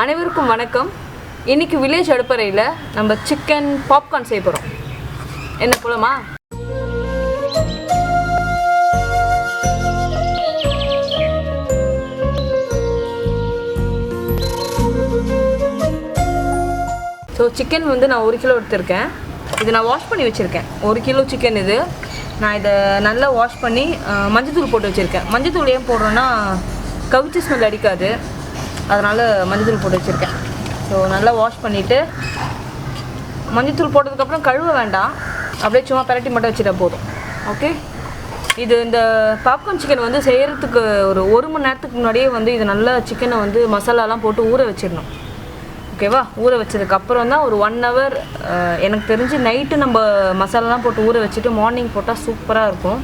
அனைவருக்கும் வணக்கம். இன்னைக்கு வில்லேஜ் அடுப்பறையில் நம்ம சிக்கன் பாப்கார்ன் செய்ய போகிறோம். என்ன போலாமா? ஸோ சிக்கன் வந்து நான் 1 கிலோ எடுத்திருக்கேன். இது நான் வாஷ் பண்ணி வச்சுருக்கேன். 1 கிலோ சிக்கன் இது. நான் இதை நல்லா வாஷ் பண்ணி மஞ்சத்தூள் போட்டு வச்சுருக்கேன். மஞ்சத்தூள் ஏன் போடுறோன்னா கவிச்சி ஸ்மெல் அடிக்காது, அதனால் மஞ்சத்தூள் போட்டு வச்சுருக்கேன். ஸோ நல்லா வாஷ் பண்ணிவிட்டு மஞ்சத்தூள் போட்டதுக்கப்புறம் கழுவ வேண்டாம், அப்படியே சும்மா பரட்டி மட்டும் வச்சுட்டா போதும். ஓகே. இது இந்த பாப்கார்ன் சிக்கன் வந்து செய்கிறதுக்கு ஒரு மணி நேரத்துக்கு முன்னாடியே வந்து இது நல்லா சிக்கனை வந்து மசாலாலாம் போட்டு ஊற வச்சிடணும். ஓகேவா? ஊற வச்சதுக்கப்புறம் தான் ஒரு 1 ஹவர், எனக்கு தெரிஞ்சு நைட்டு நம்ம மசாலாலாம் போட்டு ஊற வச்சுட்டு மார்னிங் போட்டால் சூப்பராக இருக்கும்.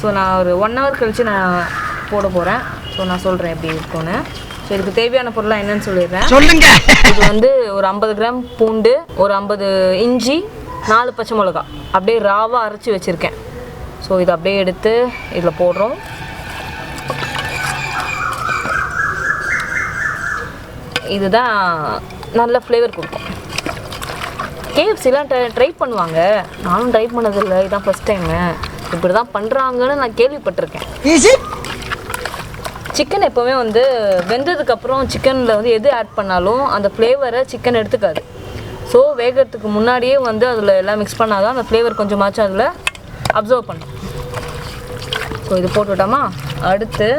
ஸோ நான் ஒரு 1 ஹவர் கழித்து நான் போட போகிறேன். ஸோ நான் சொல்கிறேன் எப்படி இருக்கும்னு. ஸோ இதுக்கு தேவையான பொருளாக என்னன்னு சொல்லிடுறேன். சொல்லுங்க. இது வந்து ஒரு 50 கிராம் பூண்டு, ஒரு 50 இஞ்சி, 4 பச்சை மிளகா அப்படியே ராவாக அரைச்சி வச்சுருக்கேன். ஸோ இதை அப்படியே எடுத்து இதில் போடுறோம். இதுதான் நல்ல ஃப்ளேவர் கொடுக்கும். KFCலாம் ட்ரை பண்ணுவாங்க, நானும் ட்ரை பண்ணதில்லை, இதுதான் ஃபஸ்ட் டைமு. இப்படி தான் பண்ணுறாங்கன்னு நான் கேள்விப்பட்டிருக்கேன். சிக்கன் எப்போவுமே வந்து வெந்ததுக்கப்புறம் சிக்கனில் வந்து எது ஆட் பண்ணாலும் அந்த ஃப்ளேவரை சிக்கன் எடுத்துக்காது. ஸோ வேகிறதுக்கு முன்னாடியே வந்து அதில் எல்லாம் மிக்ஸ் பண்ணால் தான் அந்த ஃப்ளேவர் கொஞ்சமாச்சும் அதில் அப்சர்வ் பண்ணும். ஸோ இது போட்டுவிட்டோமா? அடுத்து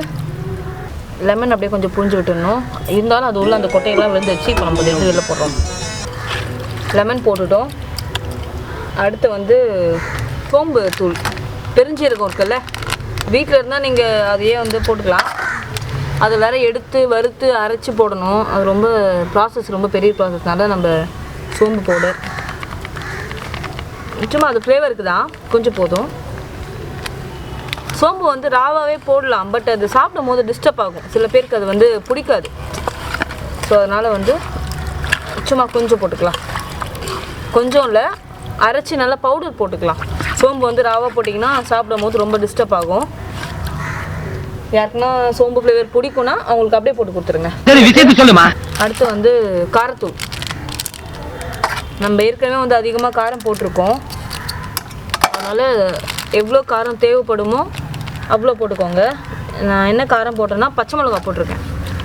லெமன் அப்படியே கொஞ்சம் புழிஞ்சு விட்டுடணும். இருந்தாலும் அது உள்ள அந்த கொட்டையெல்லாம் விழுந்துச்சு. இப்போ நம்ம எடுத்து வெளில போடுறோம். லெமன் போட்டுட்டோம். அடுத்து வந்து சோம்பு தூள், பெருஞ்சீரகம் இருக்குல்ல, வீட்டில் இருந்தால் நீங்கள் அதையே வந்து போட்டுக்கலாம். அது வேறு எடுத்து வறுத்து அரைச்சி போடணும். அது ரொம்ப ப்ராசஸ், ரொம்ப பெரிய ப்ராசஸ்னால நம்ம சோம்பு போடு. சும்மா அது ஃப்ளேவருக்கு தான், கொஞ்சம் போதும். சோம்பு வந்து ராவாகவே போடலாம், பட் அது சாப்பிடும் போது டிஸ்டர்ப் ஆகும். சில பேருக்கு அது வந்து பிடிக்காது. ஸோ அதனால் வந்து சும்மா கொஞ்சம் போட்டுக்கலாம். கொஞ்சம் இல்லை, அரைச்சி நல்லா பவுடர் போட்டுக்கலாம். சோம்பு வந்து ராவாக போட்டிங்கன்னா சாப்பிடும் போது ரொம்ப டிஸ்டர்ப் ஆகும். யாருக்குன்னா சோம்பு ஃப்ளேவர் பிடிக்கும்னா அவங்களுக்கு அப்படியே போட்டு கொடுத்துருங்க. அடுத்து வந்து காரத்தூள். நம்ம ஏற்கனவே வந்து அதிகமாக காரம் போட்டிருக்கோம், அதனால் எவ்வளோ காரம் தேவைப்படுமோ அவ்வளோ போட்டுக்கோங்க. நான் என்ன காரம் போட்டேன்னா பச்சை மிளகா போட்டிருக்கேன்.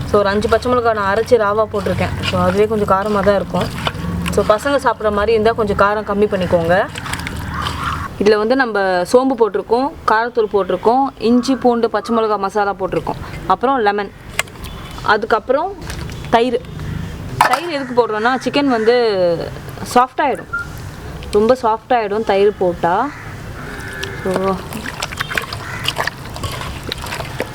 ஸோ ஒரு 5 பச்சை மிளகா நான் அரைச்சி ராவாக போட்டிருக்கேன். ஸோ அதுவே கொஞ்சம் காரமாக தான் இருக்கும். ஸோ பசங்க சாப்பிட்ற மாதிரி இருந்தால் கொஞ்சம் காரம் கம்மி பண்ணிக்கோங்க. இதில் வந்து நம்ம சோம்பு போட்டிருக்கோம், காரத்தூள் போட்டிருக்கோம், இஞ்சி பூண்டு பச்சை மிளகா மசாலா போட்டிருக்கோம், அப்புறம் லெமன், அதுக்கப்புறம் தயிர். தயிர் எதுக்கு போடுறோன்னா சிக்கன் வந்து சாஃப்டாகிடும், ரொம்ப சாஃப்டாகிடும் தயிர் போட்டால். ஸோ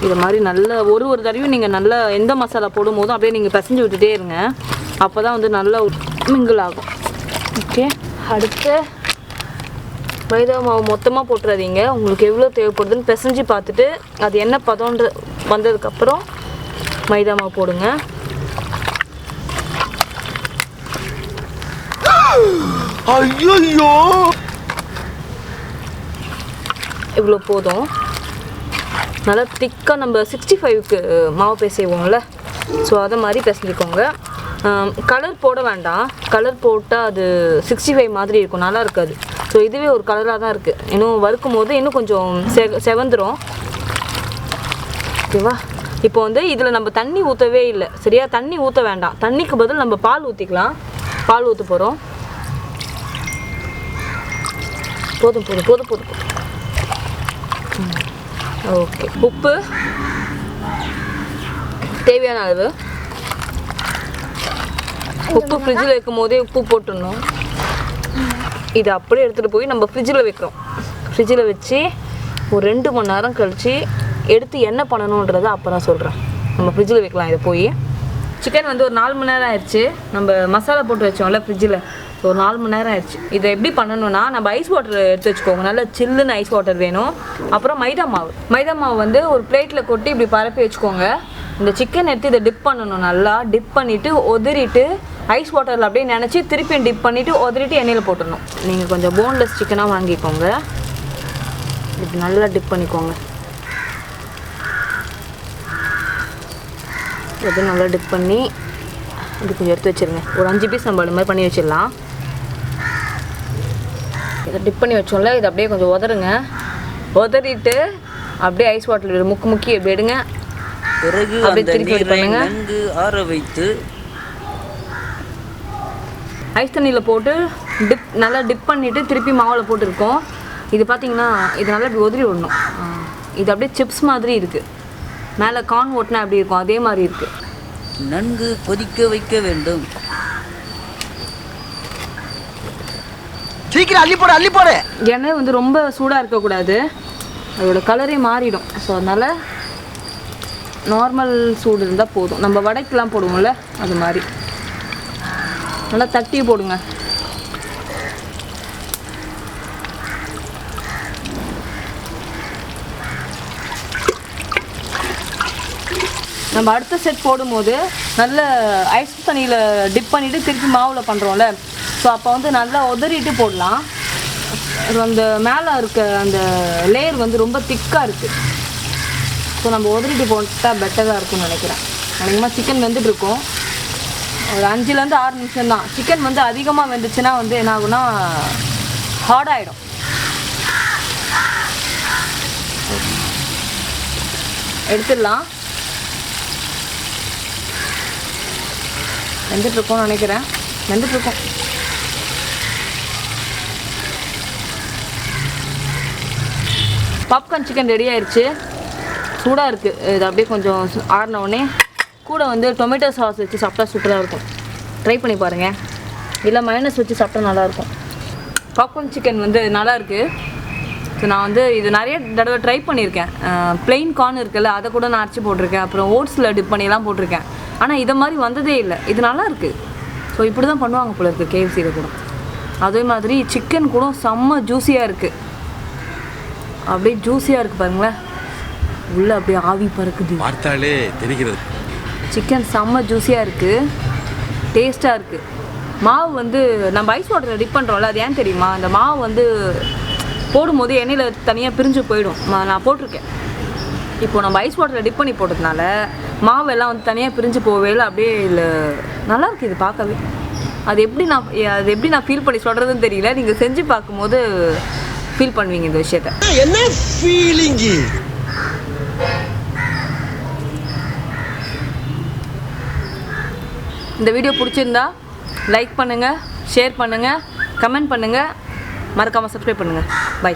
இது மாதிரி நல்ல ஒரு தடவையும் நீங்கள் நல்லா எந்த மசாலா போடும் போதும் அப்படியே நீங்கள் பிசைஞ்சு விட்டுட்டே இருங்க. அப்போ தான் வந்து நல்லா மிங்கிள் ஆகும். ஓகே. அடுத்து மைதா மாவு மொத்தமாக போட்டுறாதீங்க. உங்களுக்கு எவ்வளோ தேவைப்படுதுன்னு பிசைஞ்சு பார்த்துட்டு அது என்ன பதம்ன்ற வந்ததுக்கப்புறம் மைதா மாவு போடுங்க. ஐயோ, இவ்வளோ போதும். நல்லா திக்காக நம்ம 65க்கு மாவு பிசைவோம்ல, ஸோ அதை மாதிரி பிசைஞ்சிக்கோங்க. கலர் போட வேண்டாம், கலர் போட்டால் அது 65 மாதிரி இருக்கும், நல்லா இருக்காது. ஸோ இதுவே ஒரு கலராக தான் இருக்குது. இன்னும் வறுக்கும் போது இன்னும் கொஞ்சம் செவந்துடும். ஓகேவா? இப்போ வந்து இதில் நம்ம தண்ணி ஊற்றவே இல்லை, சரியா? தண்ணி ஊற்ற வேண்டாம். தண்ணிக்கு பதில் நம்ம பால் ஊற்றிக்கலாம். பால் ஊற்ற போகிறோம். போதும் போதும் போதும் போதும். ஓகே. உப்பு தேவையான அளவு. உப்பு ஃப்ரிட்ஜில் வைக்கும் போதே உப்பு போட்டுடணும். இதை அப்படியே எடுத்துகிட்டு போய் நம்ம ஃப்ரிட்ஜில் வைக்கிறோம். ஃப்ரிட்ஜில் வச்சு ஒரு 2 மணி நேரம் கழித்து எடுத்து என்ன பண்ணணுன்றதை அப்புறம் சொல்கிறேன். நம்ம ஃப்ரிட்ஜில் வைக்கலாம். இதை போய் சிக்கன் வந்து ஒரு 4 மணி நேரம் ஆயிடுச்சு. நம்ம மசாலா போட்டு வச்சோம்ல ஃப்ரிட்ஜில், ஒரு 4 மணி நேரம் ஆயிடுச்சு. இதை எப்படி பண்ணணும்னா நம்ம ஐஸ் வாட்டர் எடுத்து வச்சுக்கோங்க. நல்லா சில்லுன்னு ஐஸ் வாட்டர் வேணும். அப்புறம் மைதா மாவு வந்து ஒரு பிளேட்டில் கொட்டி இப்படி பரப்பி வச்சுக்கோங்க. இந்த சிக்கன் எடுத்து இதை டிப் பண்ணணும். நல்லா டிப் பண்ணிவிட்டு உதறிட்டு ஐஸ் வாட்டரில் அப்படியே நினச்சி திருப்பி டிப் பண்ணிவிட்டு உதறிட்டு எண்ணெயில் போட்டுடணும். நீங்கள் கொஞ்சம் போன்லெஸ் சிக்கனாக வாங்கிக்கோங்க. இப்படி நல்லா டிப் பண்ணிக்கோங்க. இது நல்லா டிப் பண்ணி இது கொஞ்சம் எடுத்து வச்சுருங்க. ஒரு 5 பீஸ் நம்ம இந்த மாதிரி பண்ணி வச்சிடலாம். இதை டிப் பண்ணி வச்சோம்ல, இதை அப்படியே கொஞ்சம் உதறுங்க. உதறிட்டு அப்படியே ஐஸ் வாட்டர் முக்கி எப்படி எடுங்க. பிறகு அப்படியே திருப்பி பண்ணுங்க. நன்கு ஆற வைத்து ஐஸ் தண்ணியில் போட்டு நல்லா டிப் பண்ணிவிட்டு திருப்பி மாவில் போட்டுருக்கோம். இது பார்த்தீங்கன்னா இது நல்லா இப்படி உதறி விடணும். இது அப்படியே சிப்ஸ் மாதிரி இருக்குது. மேலே கார்ன் ஓட்டினா அப்படி இருக்கும், அதே மாதிரி இருக்குது. நன்கு கொதிக்க வைக்க வேண்டும். சீக்கிரம் அள்ளி போடு. எண்ணெய் வந்து ரொம்ப சூடாக இருக்கக்கூடாது, அதோட கலரே மாறிடும். ஸோ அதனால் நார்மல் சூடு இருந்தால் போதும். நம்ம வடைக்கெலாம் போடுவோம்ல அது மாதிரி நல்லா தட்டி போடுங்க. நம்ம அடுத்த செட் போடும்போது நல்ல ஐஸ் தண்ணியில் டிப் பண்ணிவிட்டு திருப்பி மாவில் பண்ணுறோம்ல, ஸோ அப்போ வந்து நல்லா உதறிட்டு போடலாம். அந்த மேலே இருக்க அந்த லேயர் வந்து ரொம்ப திக்காக இருக்குது. ஸோ நம்ம உதறிட்டு போட்டால் பெட்டராக இருக்கும்னு நினைக்கிறேன். அதிகமாக சிக்கன் வெந்துட்டுருக்கோம். ஒரு 5லேருந்து 6 நிமிஷம் தான். சிக்கன் வந்து அதிகமாக வெந்துச்சுன்னா வந்து என்ன ஆகுனா ஹார்டாகிடும். எடுத்துடலாம். வெந்துட்டுருக்கோம்னு நினைக்கிறேன். வெந்துட்டுருக்கோம். பாப்கார்ன் சிக்கன் ரெடி ஆயிடுச்சு. சூடாக இருக்குது. இது அப்படியே கொஞ்சம் ஆறினவுடனே கூட வந்து டொமேட்டோ சாஸ் வச்சு சாப்பிட்டா சூப்பராக இருக்கும். ட்ரை பண்ணி பாருங்கள். இல்லை மைனஸ் வச்சு சாப்பிட்டா நல்லாயிருக்கும். பாப்கார்ன் சிக்கன் வந்து நல்லாயிருக்கு. ஸோ நான் வந்து இது நிறைய தடவை ட்ரை பண்ணியிருக்கேன். ப்ளெயின் கார்ன் இருக்குல்ல, அதை கூட நான் அரைச்சி போட்டிருக்கேன். அப்புறம் ஓட்ஸில் டிப் பண்ணிலாம் போட்டிருக்கேன். ஆனால் இதை மாதிரி வந்ததே இல்லை. இது நல்லாயிருக்கு. ஸோ இப்படி தான் பண்ணுவாங்க போல இருக்குது KFCயில் கூட. அதே மாதிரி சிக்கன் கூட செம்ம ஜூஸியாக இருக்குது. அப்படியே ஜூஸியாக இருக்குது பாருங்களேன். உள்ளே அப்படியே ஆவி பறக்குது, பார்த்தாலே தெரிகிறது. சிக்கன் செம்ம ஜூஸியாக இருக்குது, டேஸ்ட்டாக இருக்குது. மாவு வந்து நம்ம ஐஸ் வாட்டரில் டிப் பண்ணுறோம்ல, அது ஏன் தெரியுமா? அந்த மாவு வந்து போடும்போது எண்ணெயில் தனியாக பிரிஞ்சு போயிடும். நான் போட்டிருக்கேன். இப்போது நம்ம ஐஸ் வாட்டரில் டிப் பண்ணி போட்டதுனால மாவெல்லாம் வந்து தனியாக பிரிஞ்சு போகவே இல்லை. அப்படியே இல்லை, நல்லாயிருக்கு இது பார்க்கவே. அது எப்படி நான் ஃபீல் பண்ணி சொல்கிறதுன்னு தெரியல. நீங்கள் செஞ்சு பார்க்கும்போது ஃபீல் பண்ணுவீங்க இந்த விஷயத்தை. என்ன ஃபீலிங்? இந்த வீடியோ பிடிச்சிருந்தா லைக் பண்ணுங்கள், ஷேர் பண்ணுங்கள், கமெண்ட் பண்ணுங்கள், மறக்காமல் சப்ஸ்கிரைப் பண்ணுங்கள். பை.